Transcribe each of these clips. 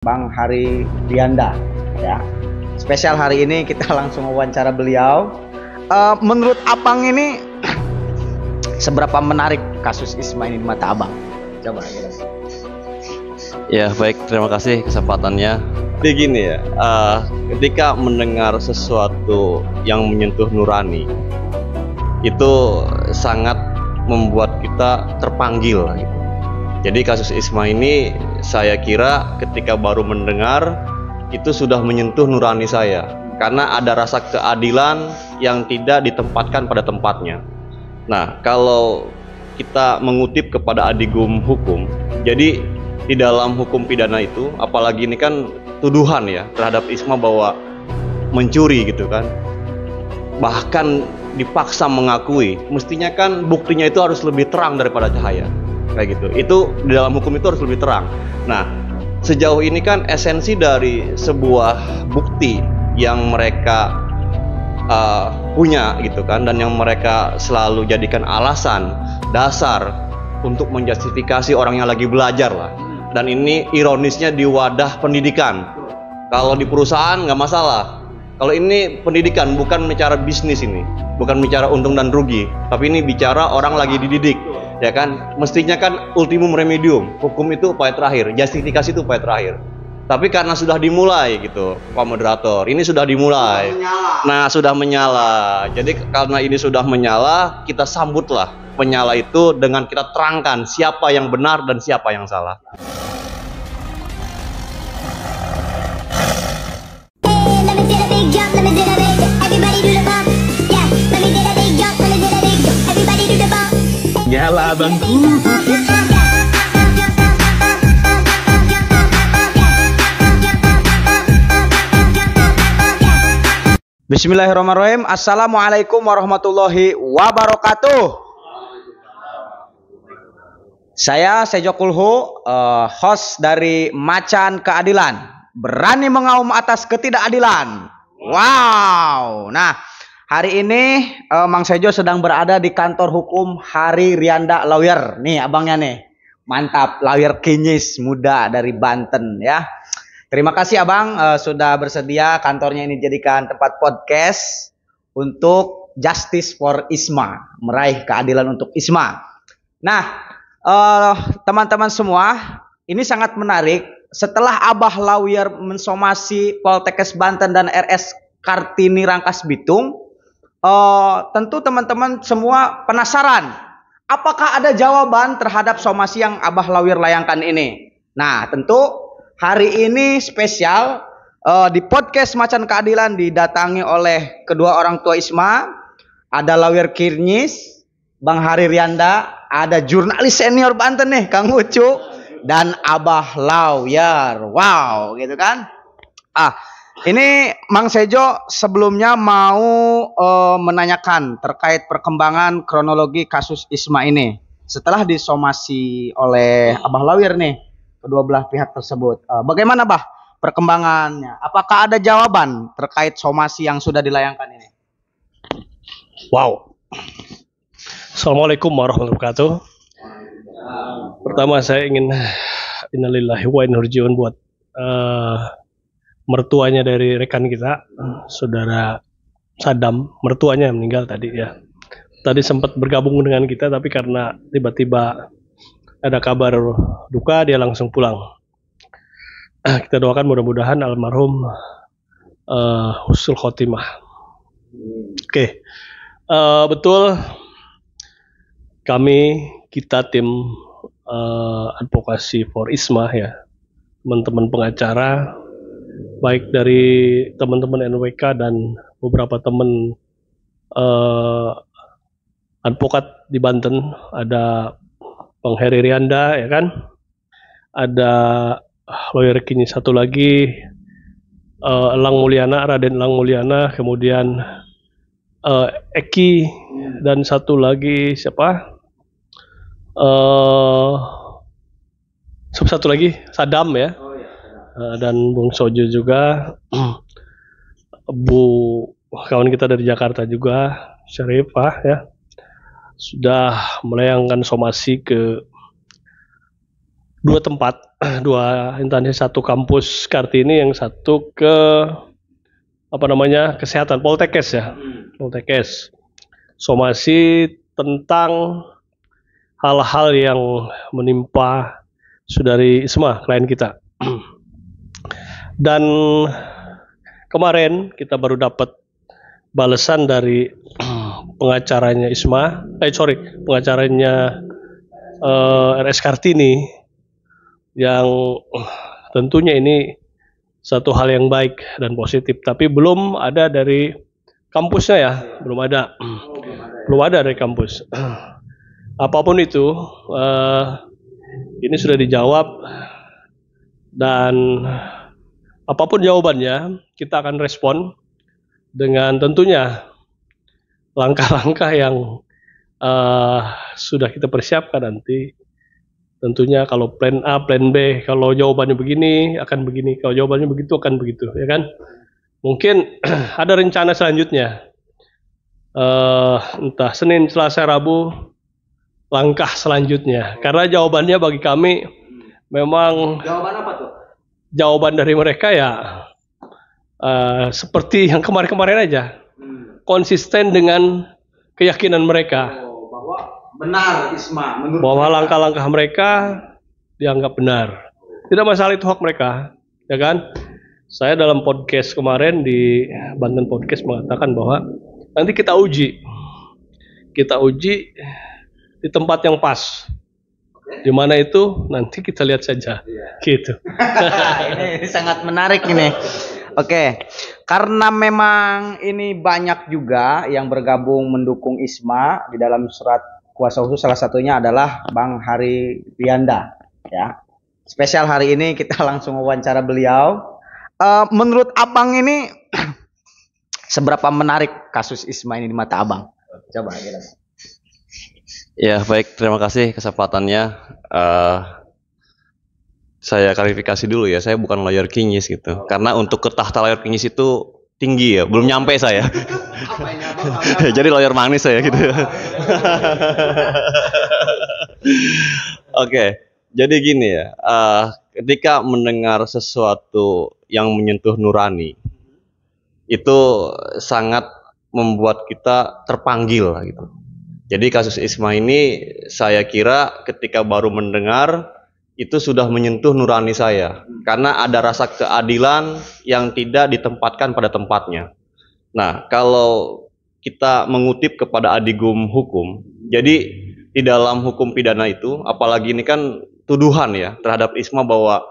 Bang Hari Rianda ya. Spesial hari ini kita langsung wawancara beliau. Menurut Abang ini seberapa menarik kasus Isma ini di mata Abang? Coba jelaskan. Ya baik, terima kasih kesempatannya. Jadi gini ya, ketika mendengar sesuatu yang menyentuh nurani, itu sangat membuat kita terpanggil gitu. Jadi kasus Isma ini saya kira ketika baru mendengar itu sudah menyentuh nurani saya, karena ada rasa keadilan yang tidak ditempatkan pada tempatnya. Nah, kalau kita mengutip kepada adigum hukum, jadi di dalam hukum pidana itu, apalagi ini kan tuduhan ya terhadap Isma bahwa mencuri gitu kan, bahkan dipaksa mengakui, mestinya kan buktinya itu harus lebih terang daripada cahaya kayak gitu. Itu di dalam hukum itu harus lebih terang. Nah, sejauh ini kan esensi dari sebuah bukti yang mereka punya gitu kan, dan yang mereka selalu jadikan alasan dasar untuk menjustifikasi orang yang lagi belajar lah. Dan ini ironisnya di wadah pendidikan. Kalau di perusahaan nggak masalah. Kalau ini pendidikan, bukan bicara bisnis ini, bukan bicara untung dan rugi, tapi ini bicara orang lagi dididik, ya kan? Mestinya kan ultimum remedium, hukum itu upaya terakhir, justifikasi itu upaya terakhir. Tapi karena sudah dimulai gitu, Pak Moderator, ini sudah dimulai. Nah, sudah menyala. Jadi karena ini sudah menyala, kita sambutlah penyala itu dengan kita terangkan siapa yang benar dan siapa yang salah. Nyala abangku. Bismillahirrahmanirrahim. Assalamualaikum warahmatullahi wabarakatuh. Saya Sejo Kulhu, host dari Macan Keadilan. Berani mengaum atas ketidakadilan. Wow. Nah, hari ini Mang Sejo sedang berada di kantor hukum Hari Rianda Lawyer. Nih abangnya nih. Mantap, lawyer kinyis muda dari Banten ya. Terima kasih Abang sudah bersedia kantornya ini jadikan tempat podcast untuk Justice for Isma, meraih keadilan untuk Isma. Nah, teman-teman semua, ini sangat menarik. Setelah Abah Lawyer mensomasi Poltekkes Banten dan RS Kartini Rangkas Bitung, tentu teman-teman semua penasaran, apakah ada jawaban terhadap somasi yang Abah Lawyer layangkan ini? Nah, tentu hari ini spesial di podcast Macan Keadilan didatangi oleh kedua orang tua Isma, ada lawyer kinyis Bang Hari Rianda, ada jurnalis senior Banten nih Kang Ucu, dan Abah Lawyer. Wow, gitu kan? Ini Mang Sejo sebelumnya mau menanyakan terkait perkembangan kronologi kasus Isma ini setelah disomasi oleh Abah Lawyer nih, kedua belah pihak tersebut. Bagaimana Bah perkembangannya? Apakah ada jawaban terkait somasi yang sudah dilayangkan ini? Wow. Assalamualaikum warahmatullahi wabarakatuh. Pertama saya ingin innalillahi wa inna ilaihi raji'un buat mertuanya dari rekan kita, saudara Sadam, mertuanya yang meninggal tadi ya. Tadi sempat bergabung dengan kita, tapi karena tiba-tiba ada kabar duka dia langsung pulang. Kita doakan mudah-mudahan almarhum husnul khotimah. Oke. Betul, kita tim advokasi for Isma ya, teman-teman pengacara, baik dari teman-teman NWK dan beberapa teman advokat di Banten, ada Bang Hari Rianda ya kan, ada lawyer kini satu lagi Elang Mulyana, Raden Elang Mulyana, kemudian Eki, dan satu lagi siapa? Satu lagi Sadam ya, dan Bung Sojo juga, Bu kawan kita dari Jakarta juga, Syarifah ya, sudah melayangkan somasi ke dua tempat, dua instansi, satu kampus Kartini, yang satu ke kesehatan, Poltekkes ya, Poltekkes. Somasi tentang hal-hal yang menimpa Saudari Isma, klien kita. Dan kemarin kita baru dapat balasan dari pengacaranya pengacaranya RS Kartini, yang tentunya ini satu hal yang baik dan positif, tapi belum ada dari kampusnya ya, belum ada dari kampus. Apapun itu, ini sudah dijawab, dan apapun jawabannya kita akan respon dengan tentunya langkah-langkah yang sudah kita persiapkan nanti. Tentunya kalau plan A, plan B, kalau jawabannya begini akan begini, kalau jawabannya begitu akan begitu, ya kan? Mungkin ada rencana selanjutnya, entah Senin, Selasa, Rabu, langkah selanjutnya. Karena jawabannya bagi kami memang Jawaban apa tuh? jawaban dari mereka ya seperti yang kemarin-kemarin aja, konsisten dengan keyakinan mereka. Bahwa benar Isma menurut Bahwa langkah-langkah mereka dianggap benar. Tidak masalah, itu hak mereka, ya kan? Saya dalam podcast kemarin di Banten Podcast mengatakan bahwa nanti kita uji di tempat yang pas. Di mana itu nanti kita lihat saja. Gitu. ini sangat menarik ini. Oke, karena memang ini banyak juga yang bergabung mendukung Isma di dalam surat kuasa khusus, salah satunya adalah Bang Hari Rianda, ya. Spesial hari ini kita langsung wawancara beliau. Menurut Abang ini seberapa menarik kasus Isma ini di mata Abang? Coba kira. Ya baik, terima kasih kesempatannya. Saya klarifikasi dulu ya, saya bukan lawyer kinyis gitu. Karena untuk ke tahta lawyer kinyis itu tinggi ya, belum nyampe saya. Jadi lawyer manis saya gitu. Oke, jadi gini ya, ketika mendengar sesuatu yang menyentuh nurani, itu sangat membuat kita terpanggil gitu. Jadi kasus Isma ini saya kira ketika baru mendengar itu sudah menyentuh nurani saya, karena ada rasa keadilan yang tidak ditempatkan pada tempatnya. Nah, kalau kita mengutip kepada adigum hukum, jadi di dalam hukum pidana itu, apalagi ini kan tuduhan ya terhadap Isma bahwa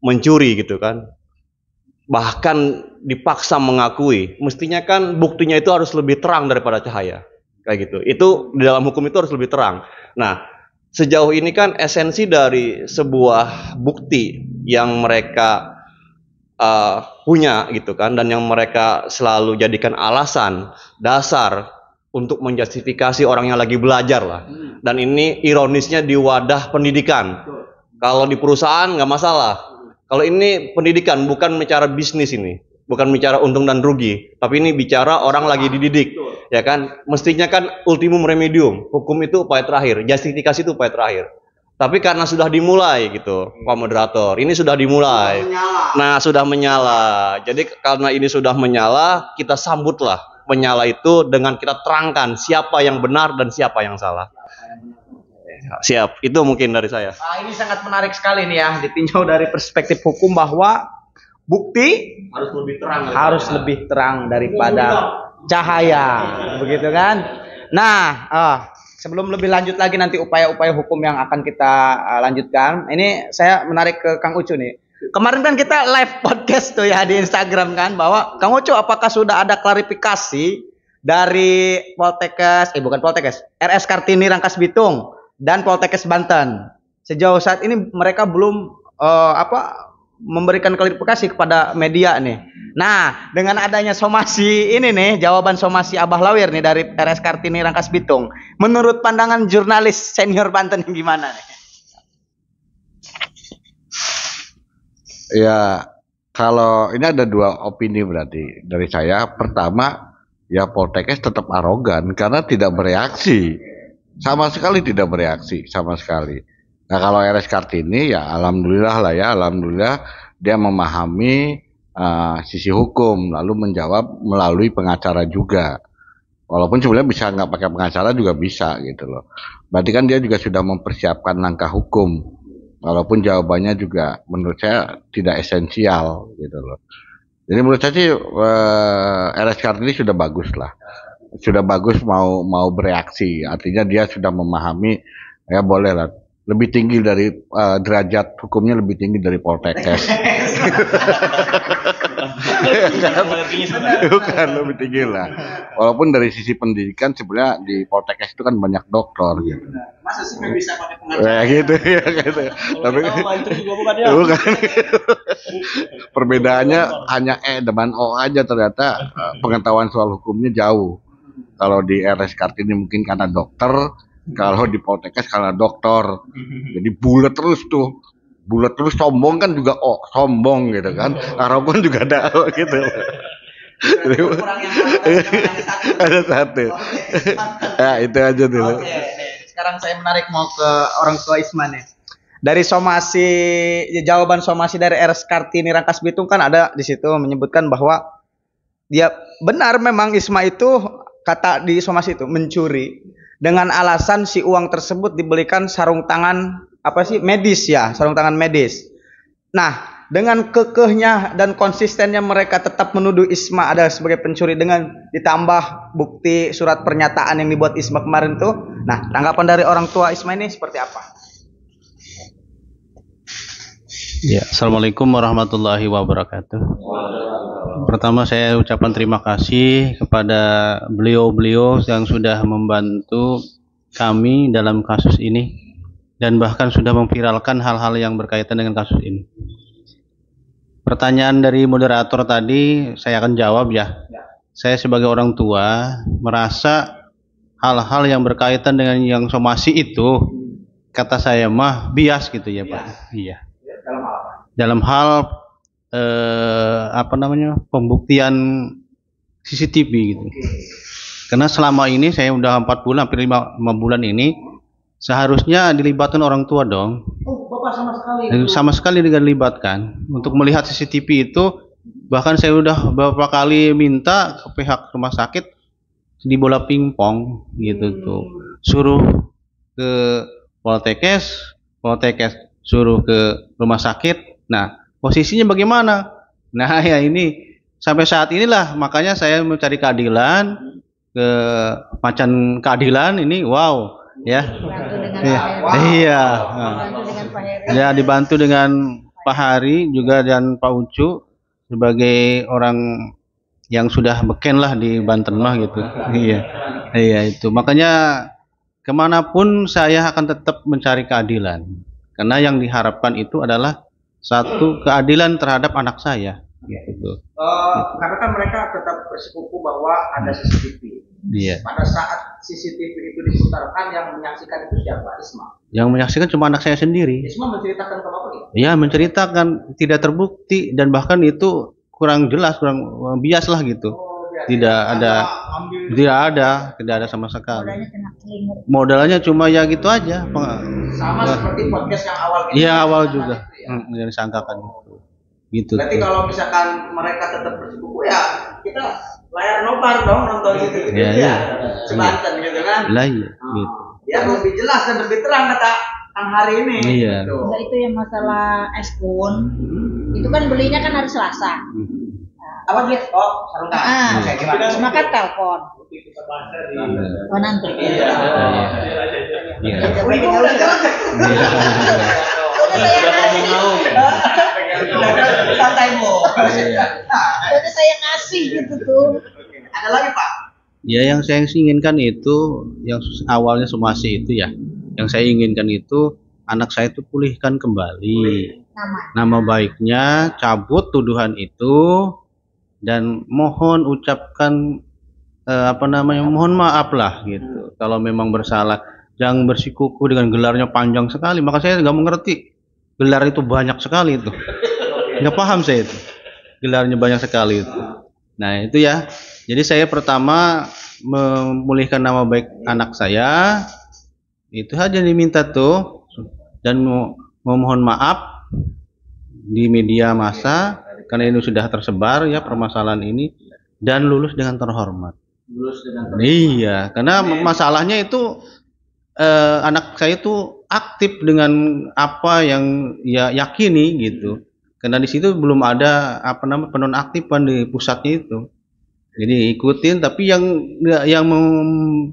mencuri gitu kan, bahkan dipaksa mengakui, mestinya kan buktinya itu harus lebih terang daripada cahaya, kayak gitu. Itu di dalam hukum itu harus lebih terang. Nah, sejauh ini kan esensi dari sebuah bukti yang mereka punya gitu kan, dan yang mereka selalu jadikan alasan dasar untuk menjustifikasi orang yang lagi belajar lah. Dan ini ironisnya di wadah pendidikan. Kalau di perusahaan nggak masalah. Kalau ini pendidikan, bukan bicara bisnis ini, bukan bicara untung dan rugi, tapi ini bicara orang lagi dididik. Ya kan, mestinya kan ultimum remedium, hukum itu upaya terakhir, justifikasi itu upaya terakhir. Tapi karena sudah dimulai gitu, Pak Moderator, ini sudah dimulai. Nah, sudah menyala. Jadi karena ini sudah menyala, kita sambutlah menyala itu dengan kita terangkan siapa yang benar dan siapa yang salah. Siap, itu mungkin dari saya. Ini sangat menarik sekali nih ya, ditinjau dari perspektif hukum bahwa bukti harus lebih terang daripada cahaya, begitu kan? Nah, sebelum lebih lanjut lagi nanti upaya-upaya hukum yang akan kita lanjutkan, ini saya menarik ke Kang Ucu nih. Kemarin kan kita live podcast tuh ya di Instagram kan, bahwa Kang Ucu apakah sudah ada klarifikasi dari Poltekkes, bukan Poltekkes, RS Kartini Rangkas Bitung dan Poltekkes Banten. Sejauh saat ini mereka belum memberikan klarifikasi kepada media nih. Nah, dengan adanya somasi ini nih, jawaban somasi Abah Lawyer nih dari RS Kartini Rangkas Bitung, menurut pandangan jurnalis senior Banten gimana nih? Ya, kalau ini ada dua opini berarti dari saya. Pertama, ya Poltekkes tetap arogan karena tidak bereaksi. Sama sekali tidak bereaksi, sama sekali. Nah kalau RS Kartini ya alhamdulillah lah ya, alhamdulillah dia memahami sisi hukum lalu menjawab melalui pengacara juga. Walaupun sebenarnya bisa nggak pakai pengacara juga bisa gitu loh. Berarti kan dia juga sudah mempersiapkan langkah hukum. Walaupun jawabannya juga menurut saya tidak esensial gitu loh. Jadi menurut saya sih RS Kartini sudah bagus lah. Sudah bagus mau bereaksi. Artinya dia sudah memahami ya boleh lah. Lebih tinggi dari derajat hukumnya lebih tinggi dari Poltekkes. Bukan lebih tinggi lah. Walaupun dari sisi pendidikan sebenarnya di Poltekkes itu kan banyak doktor gitu. Masa sih bisa pakai pengacara? Ya gitu ya gitu. Tapi bukan. Perbedaannya hanya depan O aja ternyata pengetahuan soal hukumnya jauh. Kalau di RS Kartini mungkin karena dokter, kalau di Poltekkes karena dokter. Jadi bulat terus tuh. Bulat terus sombong kan juga sombong gitu kan. Harapan juga ada gitu. Ada satu. Ya itu aja dulu. Oke, sekarang saya menarik mau ke orang tua Isma nih. Dari somasi, jawaban somasi dari RS Kartini Rangkas Bitung kan ada di situ menyebutkan bahwa dia benar memang Isma itu kata di somasi itu mencuri dengan alasan si uang tersebut dibelikan sarung tangan medis ya, sarung tangan medis. Nah, dengan kekehnya dan konsistennya mereka tetap menuduh Isma adalah sebagai pencuri dengan ditambah bukti surat pernyataan yang dibuat Isma kemarin tuh. Nah, tanggapan dari orang tua Isma ini seperti apa? Ya, Assalamualaikum warahmatullahi wabarakatuh. Pertama saya ucapkan terima kasih kepada beliau-beliau yang sudah membantu kami dalam kasus ini dan bahkan sudah memviralkan hal-hal yang berkaitan dengan kasus ini. Pertanyaan dari moderator tadi saya akan jawab ya. Saya sebagai orang tua merasa hal-hal yang berkaitan dengan yang somasi itu kata saya mah bias gitu ya Pak. Iya. Dalam hal pembuktian CCTV gitu. Karena selama ini saya udah 4 bulan hampir 5 bulan ini seharusnya dilibatkan orang tua dong. Oh, Bapak sama sekali. Sama sekali tidak dilibatkan untuk melihat CCTV itu. Bahkan saya udah beberapa kali minta ke pihak rumah sakit di bola pingpong gitu tuh. Suruh ke Poltekkes suruh ke rumah sakit. Nah, posisinya bagaimana? Nah, ya ini sampai saat inilah makanya saya mencari keadilan ke macan keadilan ini wow ya. Iya. Ya dibantu dengan Pak Hari juga dan Pak Ucu sebagai orang yang sudah beken lah di Banten mah gitu. Iya itu. Makanya kemanapun saya akan tetap mencari keadilan. Karena yang diharapkan itu adalah satu keadilan terhadap anak saya. Gitu. Karena kan mereka tetap bersikuku bahwa ada CCTV. Iya. Pada saat CCTV itu diputarkan yang menyaksikan itu siapa? Isma. Yang menyaksikan cuma anak saya sendiri. Isma menceritakan ke Bapak gitu? Iya menceritakan tidak terbukti dan bahkan itu kurang jelas, kurang bias lah gitu. Tidak ada sama sekali. Modalnya cuma ya gitu aja. Sama seperti podcast yang awal gitu. Iya awal juga. Yang disangkakan gitu. Berarti kalau misalkan mereka tetap bersikuku ya kita layar nobar dong nonton gitu. Iya. Sebanten gitu kan. Lah iya. Gitu. Ya lebih jelas dan lebih terang kata Kang Hari ini. Iya. Gitu. Enggak, itu yang masalah es pun. Itu kan belinya kan hari Selasa. Apa dia? Oh, sarung tangan. Oke, gimana? Cuma kan telepon. Oh nanti. Iya. Udah jalan. Santai Bu. Itu saya ngasih gitu tuh. Ada lagi Pak? Ya yang saya inginkan itu yang awalnya somasi itu ya. Yang saya inginkan itu anak saya itu pulihkan kembali nama baiknya, cabut tuduhan itu dan mohon ucapkan mohon maaf lah gitu. Kalau memang bersalah jangan bersikuku dengan gelarnya panjang sekali. Maka saya nggak mengerti gelar itu banyak sekali itu. Nggak paham saya itu. Gelarnya banyak sekali itu. Nah itu ya. Jadi saya pertama memulihkan nama baik anak saya. Itu saja diminta tuh. dan memohon maaf di media massa karena ini sudah tersebar ya permasalahan ini, dan lulus dengan terhormat. Iya, karena masalahnya itu anak saya itu aktif dengan apa yang ya yakini gitu. Karena di situ belum ada penonaktifan di pusatnya itu. Jadi ikutin, tapi yang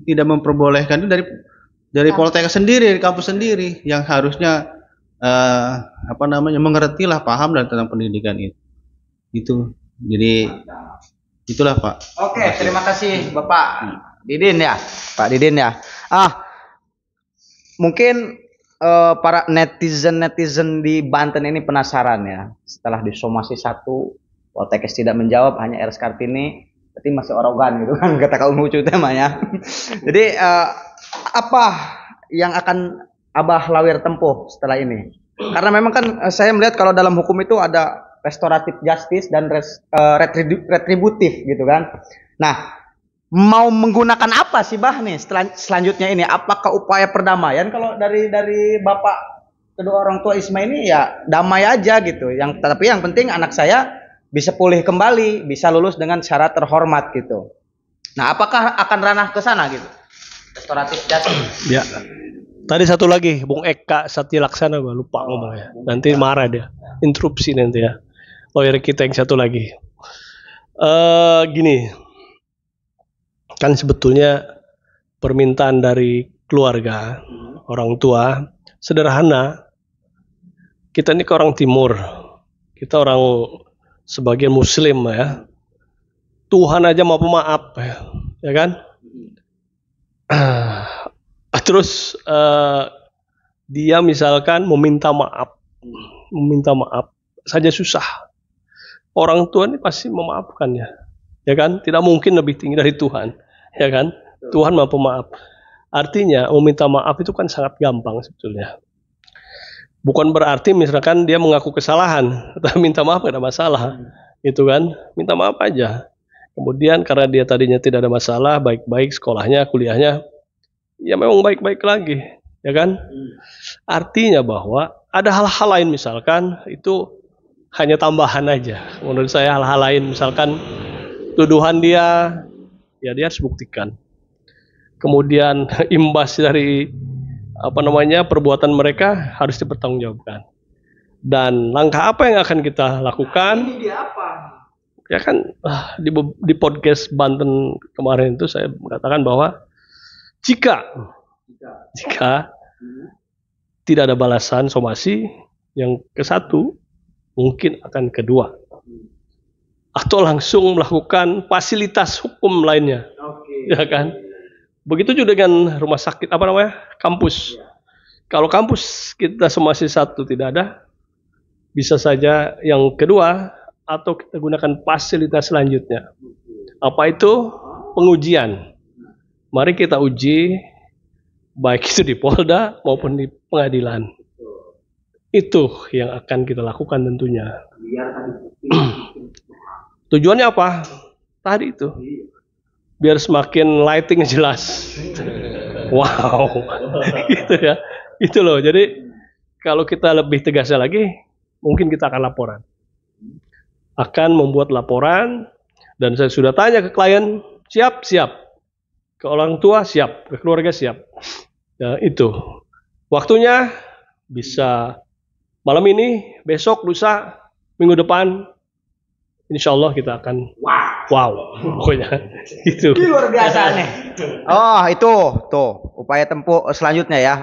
tidak memperbolehkan itu dari Poltek sendiri, dari kampus sendiri yang harusnya mengertilah, paham dan tentang pendidikan itu. Itu. Jadi itulah Pak. Oke, terima kasih Bapak Didin ya, Pak Didin ya. Mungkin para netizen di Banten ini penasaran ya. Setelah disomasi 1, Poltekkes tidak menjawab, hanya RS Kartini, berarti masih orogan gitu kan, kata kaum lucu temanya. Jadi apa yang akan Abah Lawir tempuh setelah ini? Karena memang kan saya melihat kalau dalam hukum itu ada restoratif justice dan retributif gitu kan. Nah, mau menggunakan apa sih Bah nih selanjutnya ini? Apakah upaya perdamaian? Kalau dari Bapak kedua orang tua Isma ini ya damai aja gitu. Tapi yang penting anak saya bisa pulih kembali, bisa lulus dengan syarat terhormat gitu. Nah, apakah akan ranah ke sana gitu? Restoratif justice. Ya. Tadi satu lagi, Bung Eka Satya-Laksana, gue lupa ngomongnya. Nanti marah dia, interupsi nanti ya. Lawyer kita yang satu lagi. Gini, kan sebetulnya permintaan dari keluarga, orang tua, sederhana. Kita ini ke orang timur, kita orang sebagian muslim ya. Tuhan aja mau pemaaf ya kan? Terus dia misalkan meminta maaf saja susah. Orang tua ini pasti memaafkan ya kan? Tidak mungkin lebih tinggi dari Tuhan, ya kan? Tuhan Maha Pemaaf. Artinya meminta maaf itu kan sangat gampang sebetulnya. Bukan berarti misalkan dia mengaku kesalahan atau minta maaf tidak ada masalah, itu kan? Minta maaf aja. Kemudian karena dia tadinya tidak ada masalah, baik-baik sekolahnya, kuliahnya, ya memang baik-baik lagi, ya kan? Artinya bahwa ada hal-hal lain misalkan itu hanya tambahan aja. Menurut saya hal-hal lain misalkan tuduhan dia, ya dia harus buktikan. Kemudian imbas dari perbuatan mereka harus dipertanggungjawabkan. Dan langkah apa yang akan kita lakukan? Ini dia apa? Ya kan di podcast Banten kemarin itu saya mengatakan bahwa jika tidak ada balasan somasi yang ke-1, mungkin akan kedua, atau langsung melakukan fasilitas hukum lainnya, ya kan? Begitu juga dengan rumah sakit kampus. Kalau kampus kita somasi 1 tidak ada, bisa saja yang kedua atau kita gunakan fasilitas selanjutnya. Apa itu? Pengujian. Mari kita uji, baik itu di Polda maupun di pengadilan. Itu yang akan kita lakukan tentunya. Tujuannya apa? Tadi itu. Biar semakin lighting jelas. Wow. Gitu ya. Itu loh. Jadi kalau kita lebih tegasnya lagi, mungkin kita akan laporan. Akan membuat laporan, dan saya sudah tanya ke klien, siap. Ke orang tua siap, ke keluarga siap. Ya, itu. Waktunya bisa malam ini, besok, lusa, minggu depan, insya Allah kita akan wow pokoknya itu. Luar biasa nih. Oh, itu tuh upaya tempuh selanjutnya ya.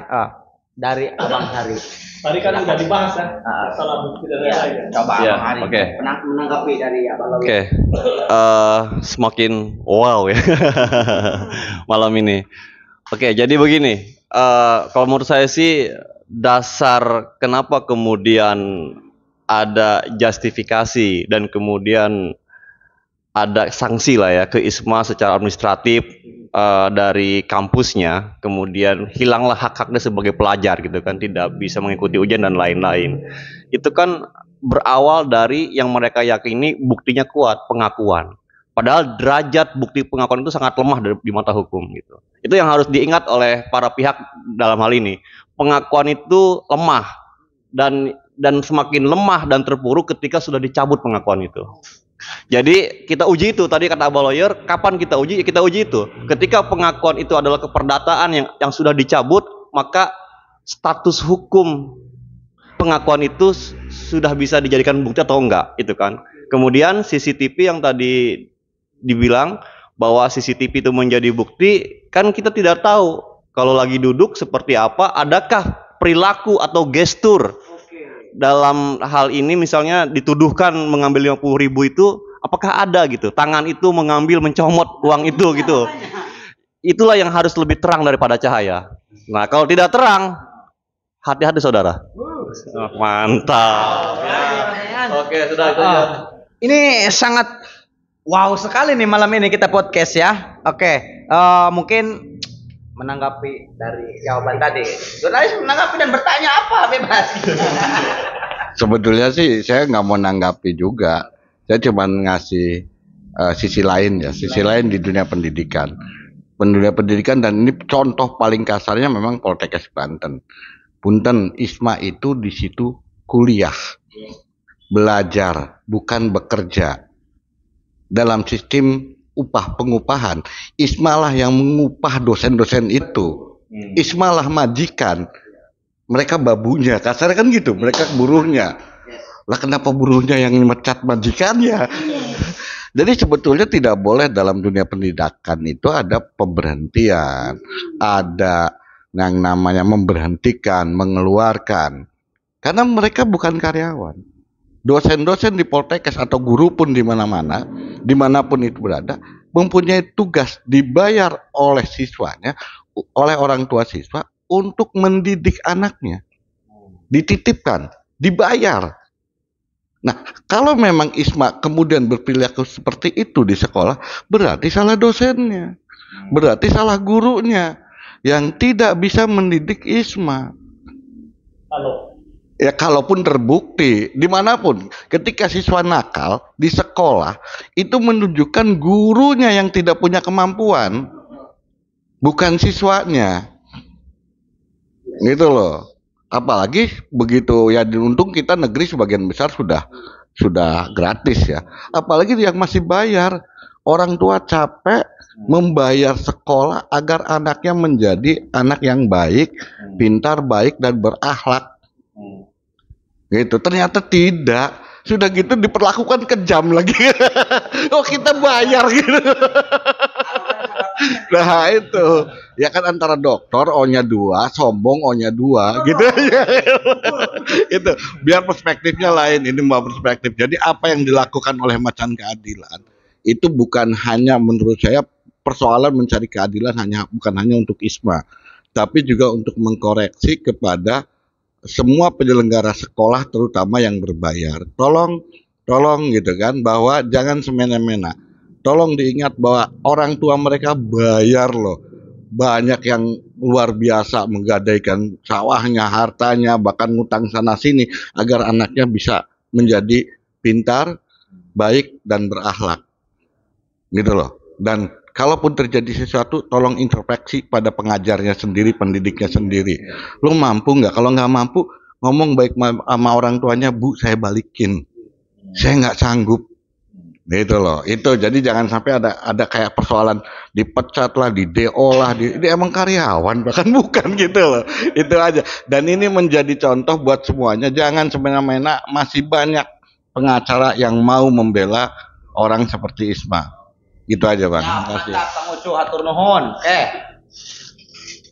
Dari Abang Hari. Tadi kan udah dibahas ya, masalah bukti dan lain-lain. Coba Ya, Abang Hari oke. menanggapi dari Abang Lawir. Oke, semakin wow ya malam ini. Oke, jadi begini, kalau menurut saya sih dasar kenapa kemudian ada justifikasi dan kemudian ada sanksi lah ya ke ISMA secara administratif dari kampusnya, kemudian hilanglah hak-haknya sebagai pelajar gitu kan, tidak bisa mengikuti ujian dan lain-lain. Itu kan berawal dari yang mereka yakini buktinya kuat, pengakuan. Padahal derajat bukti pengakuan itu sangat lemah di mata hukum gitu. Itu yang harus diingat oleh para pihak dalam hal ini. Pengakuan itu lemah dan semakin lemah dan terpuruk ketika sudah dicabut pengakuan itu. Jadi kita uji itu, tadi kata Abah Lawyer, kapan kita uji? Kita uji itu. Ketika pengakuan itu adalah keperdataan yang sudah dicabut, maka status hukum pengakuan itu sudah bisa dijadikan bukti atau enggak, itu kan. Kemudian CCTV yang tadi dibilang bahwa CCTV itu menjadi bukti, kan kita tidak tahu kalau lagi duduk seperti apa, adakah perilaku atau gestur dalam hal ini, misalnya dituduhkan mengambil 50.000 itu, apakah ada gitu, tangan itu mengambil mencomot uang itu gitu. Itulah yang harus lebih terang daripada cahaya. Nah, kalau tidak terang, hati-hati saudara. Mantap. Oke, sudah itu aja. Ini sangat wow sekali nih malam ini kita podcast ya. Oke, mungkin menanggapi dari jawaban tadi. Jurnalis menanggapi dan bertanya apa bebas. Sebetulnya sih saya nggak mau nanggapi juga. Saya cuma ngasih sisi lain ya, sisi lain di dunia pendidikan. Dunia pendidikan, dan ini contoh paling kasarnya memang Poltekkes Banten. Punten, ISMA itu di situ kuliah, belajar, bukan bekerja. Dalam sistem upah pengupahan, ISMA lah yang mengupah dosen-dosen itu. ISMA lah majikan, mereka babunya, kasarnya kan gitu, mereka buruhnya. Lah kenapa buruhnya yang mecat majikannya? Jadi sebetulnya tidak boleh dalam dunia pendidikan itu ada pemberhentian, ada yang namanya memberhentikan, mengeluarkan. Karena mereka bukan karyawan. Dosen-dosen di Poltekkes atau guru pun di mana-mana, dimanapun itu berada, mempunyai tugas dibayar oleh siswanya, oleh orang tua siswa untuk mendidik anaknya. Dititipkan, dibayar. Nah, kalau memang ISMA kemudian berperilaku seperti itu di sekolah, berarti salah dosennya, berarti salah gurunya yang tidak bisa mendidik ISMA. Ya, kalaupun terbukti dimanapun, ketika siswa nakal di sekolah itu menunjukkan gurunya yang tidak punya kemampuan, bukan siswanya, gitu loh. Apalagi begitu ya, untung kita negeri sebagian besar sudah gratis ya. Apalagi yang masih bayar, orang tua capek membayar sekolah agar anaknya menjadi anak yang baik, pintar, baik dan berakhlak. Gitu, ternyata tidak. Sudah gitu diperlakukan kejam lagi. Oh, kita bayar gitu. Nah itu, ya kan antara dokter O-nya 2, sombong O-nya 2, gitu aja. Itu, biar perspektifnya lain, ini mau perspektif. Jadi apa yang dilakukan oleh Macan Keadilan itu bukan hanya, menurut saya, persoalan mencari keadilan bukan hanya untuk ISMA, tapi juga untuk mengkoreksi kepada semua penyelenggara sekolah, terutama yang berbayar. Tolong gitu kan, bahwa jangan semena-mena. Tolong diingat bahwa orang tua mereka bayar loh. Banyak yang luar biasa menggadaikan sawahnya, hartanya, bahkan ngutang sana sini agar anaknya bisa menjadi pintar, baik dan berakhlak. Gitu loh. Dan kalaupun terjadi sesuatu, tolong introspeksi pada pengajarnya sendiri, pendidiknya sendiri. Lo mampu nggak? Kalau nggak mampu, ngomong baik sama orang tuanya, Bu, saya balikin. Saya nggak sanggup. Gitu loh. Itu jadi jangan sampai ada kayak persoalan dipecat lah, di DO lah, dia emang karyawan, bahkan bukan gitu loh. Itu aja. Dan ini menjadi contoh buat semuanya. Jangan semena-mena, masih banyak pengacara yang mau membela orang seperti ISMA. Gitu aja, Bang. Terima kasih. Mantap, Kang Ucu, hatur nuhun. Oke.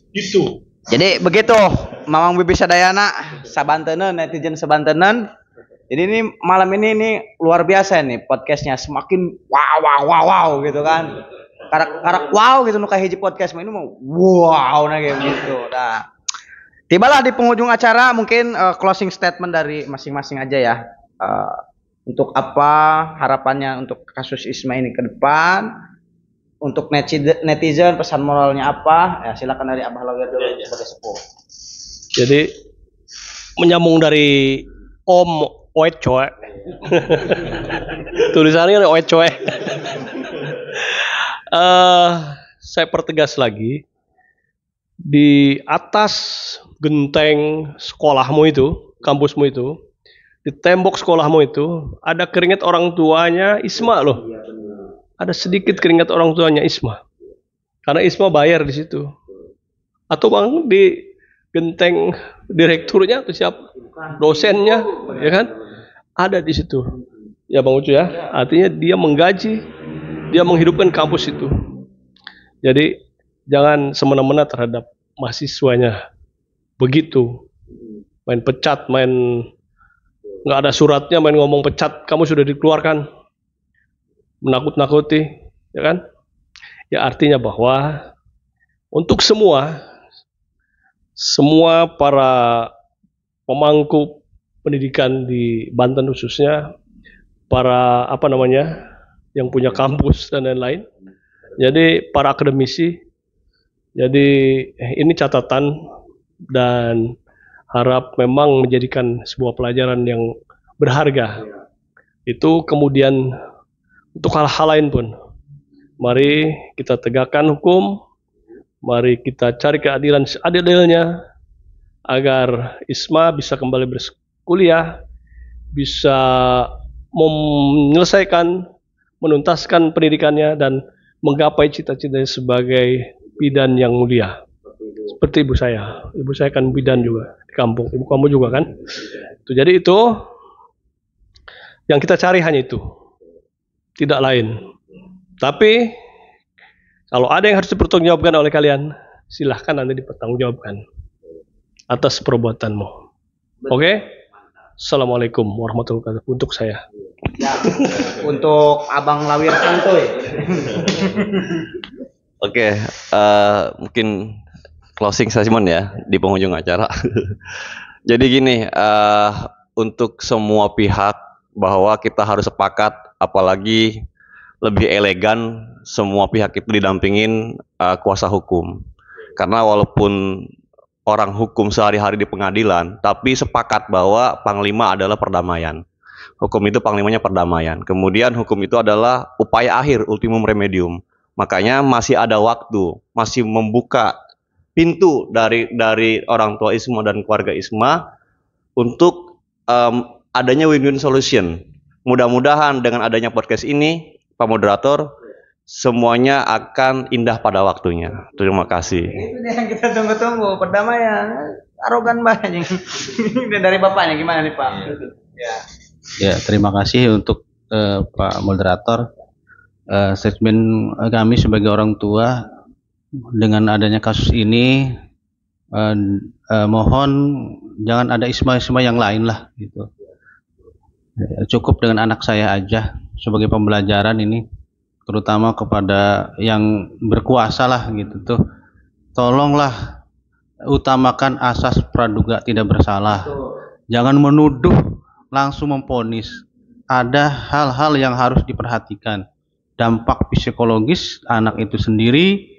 Itu. Jadi begitu, Mamang Bibi Sadayana, sabantenan, netizen sabantenan. Jadi ini malam ini luar biasa nih podcastnya, semakin wow gitu kan. Karak wow gitu nu kayak hiji podcast ini mau wow nah kayak gitu. Nah, tibalah di penghujung acara, mungkin closing statement dari masing-masing aja ya. Untuk apa harapannya untuk kasus ISMA ini ke depan? Untuk netizen pesan moralnya apa? Ya, silakan dari Abah Lawyer dulu sebagai sepuh. Jadi menyambung dari Om Oet Coe. Tulisannya Oet Coe. Eh, saya pertegas lagi, di atas genteng sekolahmu itu, kampusmu itu, di tembok sekolahmu itu, ada keringat orang tuanya Isma loh. Ada sedikit keringat orang tuanya Isma. Karena Isma bayar di situ. Atau bang di genteng direkturnya atau siapa? Dosennya, ya kan? Ada di situ. Ya Bang Ucu ya. Artinya dia menggaji, dia menghidupkan kampus itu. Jadi jangan semena-mena terhadap mahasiswanya. Begitu. Main pecat, main nggak ada suratnya, main ngomong pecat, kamu sudah dikeluarkan. Menakut-nakuti, ya kan? Ya artinya bahwa untuk semua para pemangku pendidikan di Banten khususnya, para yang punya kampus dan lain-lain. Jadi para akademisi, jadi ini catatan dan harap memang menjadikan sebuah pelajaran yang berharga. Itu kemudian untuk hal-hal lain pun, mari kita tegakkan hukum, mari kita cari keadilan seadil-adilnya agar Isma bisa kembali berkuliah, bisa menyelesaikan, menuntaskan pendidikannya dan menggapai cita-citanya sebagai bidan yang mulia. Seperti ibu saya kan bidan juga di kampung, ibu kamu juga kan. Jadi itu yang kita cari hanya itu, tidak lain. Tapi kalau ada yang harus dipertanggungjawabkan oleh kalian, silahkan nanti dipertanggungjawabkan atas perbuatanmu. Oke? Assalamualaikum warahmatullahi wabarakatuh untuk saya. Ya, untuk Abang Lawir Santuy. Oke, mungkin closing statement ya di penghujung acara. Jadi gini, untuk semua pihak bahwa kita harus sepakat, apalagi lebih elegan semua pihak itu didampingin kuasa hukum. Karena walaupun orang hukum sehari-hari di pengadilan, tapi sepakat bahwa panglima adalah perdamaian. Hukum itu panglimanya perdamaian. Kemudian hukum itu adalah upaya akhir, ultimum remedium. Makanya masih ada waktu, masih membuka pintu dari orang tua Isma dan keluarga Isma untuk adanya win-win solution. Mudah-mudahan dengan adanya podcast ini, Pak Moderator, semuanya akan indah pada waktunya. Terima kasih. Itu dia yang kita tunggu-tunggu, perdamaian. Arogan banget. Dari Bapaknya gimana nih Pak? Ya, terima kasih untuk Pak Moderator. Statement kami sebagai orang tua dengan adanya kasus ini, mohon jangan ada isma-isma yang lain lah gitu. Cukup dengan anak saya aja sebagai pembelajaran ini, terutama kepada yang berkuasa lah gitu tuh. Tolonglah utamakan asas praduga tidak bersalah. Jangan menuduh langsung memvonis. Ada hal-hal yang harus diperhatikan. Dampak psikologis anak itu sendiri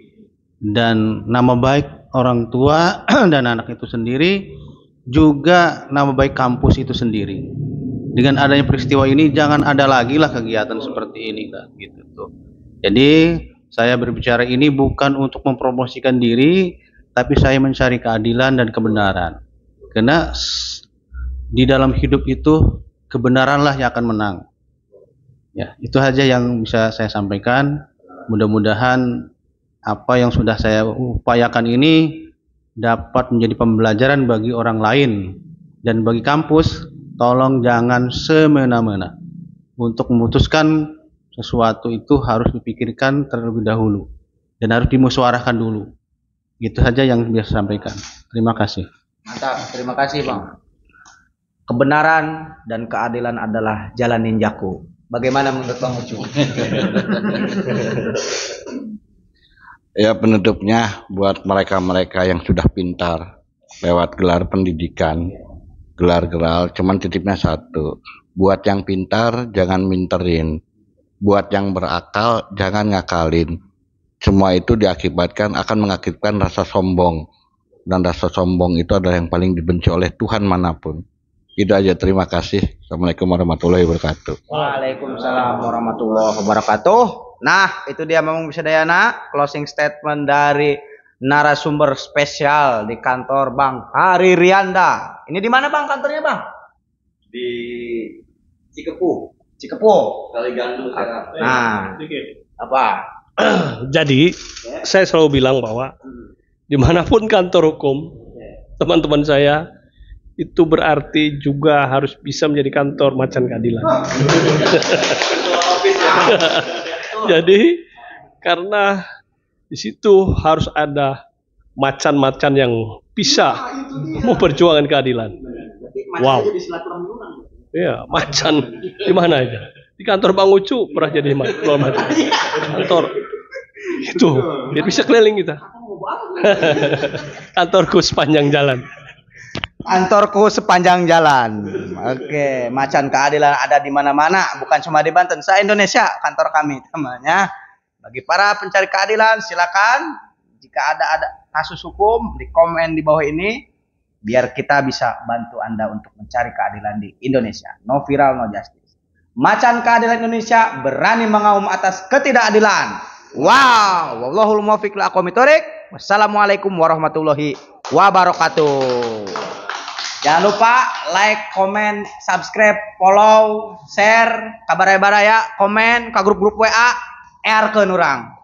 dan nama baik orang tua dan anak itu sendiri, juga nama baik kampus itu sendiri. Dengan adanya peristiwa ini jangan ada lagi lah kegiatan seperti ini kan gitu tuh. Jadi saya berbicara ini bukan untuk mempromosikan diri, tapi saya mencari keadilan dan kebenaran. Karena di dalam hidup itu kebenaranlah yang akan menang. Ya, itu saja yang bisa saya sampaikan. Mudah-mudahan apa yang sudah saya upayakan ini dapat menjadi pembelajaran bagi orang lain dan bagi kampus. Tolong jangan semena-mena. Untuk memutuskan sesuatu itu harus dipikirkan terlebih dahulu dan harus dimusyawarahkan dulu. Itu saja yang bisa saya sampaikan. Terima kasih. Mantap, terima kasih Bang. Kebenaran dan keadilan adalah jalan ninjaku. Bagaimana menurut Bang Ucu? Ya, penutupnya buat mereka-mereka yang sudah pintar lewat gelar pendidikan, gelar-gelar, cuman titipnya satu. Buat yang pintar jangan minterin. Buat yang berakal jangan ngakalin. Semua itu akan mengakibatkan rasa sombong. Dan rasa sombong itu adalah yang paling dibenci oleh Tuhan manapun. Itu aja, terima kasih. Assalamualaikum warahmatullahi wabarakatuh. Waalaikumsalam warahmatullahi wabarakatuh. Nah, itu dia Mamung Wisadayana, closing statement dari narasumber spesial di kantor Bang Hari Rianda. Ini di mana Bang kantornya Bang? Di Cikepu, Cikepu. Kali Gandul. Nah, apa? Jadi saya selalu bilang bahwa dimanapun kantor hukum, teman-teman saya itu berarti juga harus bisa menjadi kantor macan keadilan. Jadi karena di situ harus ada macan-macan yang bisa memperjuangkan keadilan. Wow. Iya, macan di mana aja. Di kantor Bang Ucu pernah jadi macan. Kantor itu, biar bisa keliling kita. Kantorku sepanjang jalan. Kantorku sepanjang jalan. Oke, macan keadilan ada di mana-mana, bukan cuma di Banten, se-Indonesia kantor kami temannya. Bagi para pencari keadilan, silakan jika ada kasus hukum di komen di bawah ini biar kita bisa bantu Anda untuk mencari keadilan di Indonesia. No viral, no justice. Macan keadilan Indonesia berani mengaum atas ketidakadilan. Wow, wallahul muwaffiq li aqwamit thoriq. Wassalamualaikum warahmatullahi wabarakatuh. Jangan lupa like, komen, subscribe, follow, share, kabar ya, komen ke grup-grup WA, ke nurang.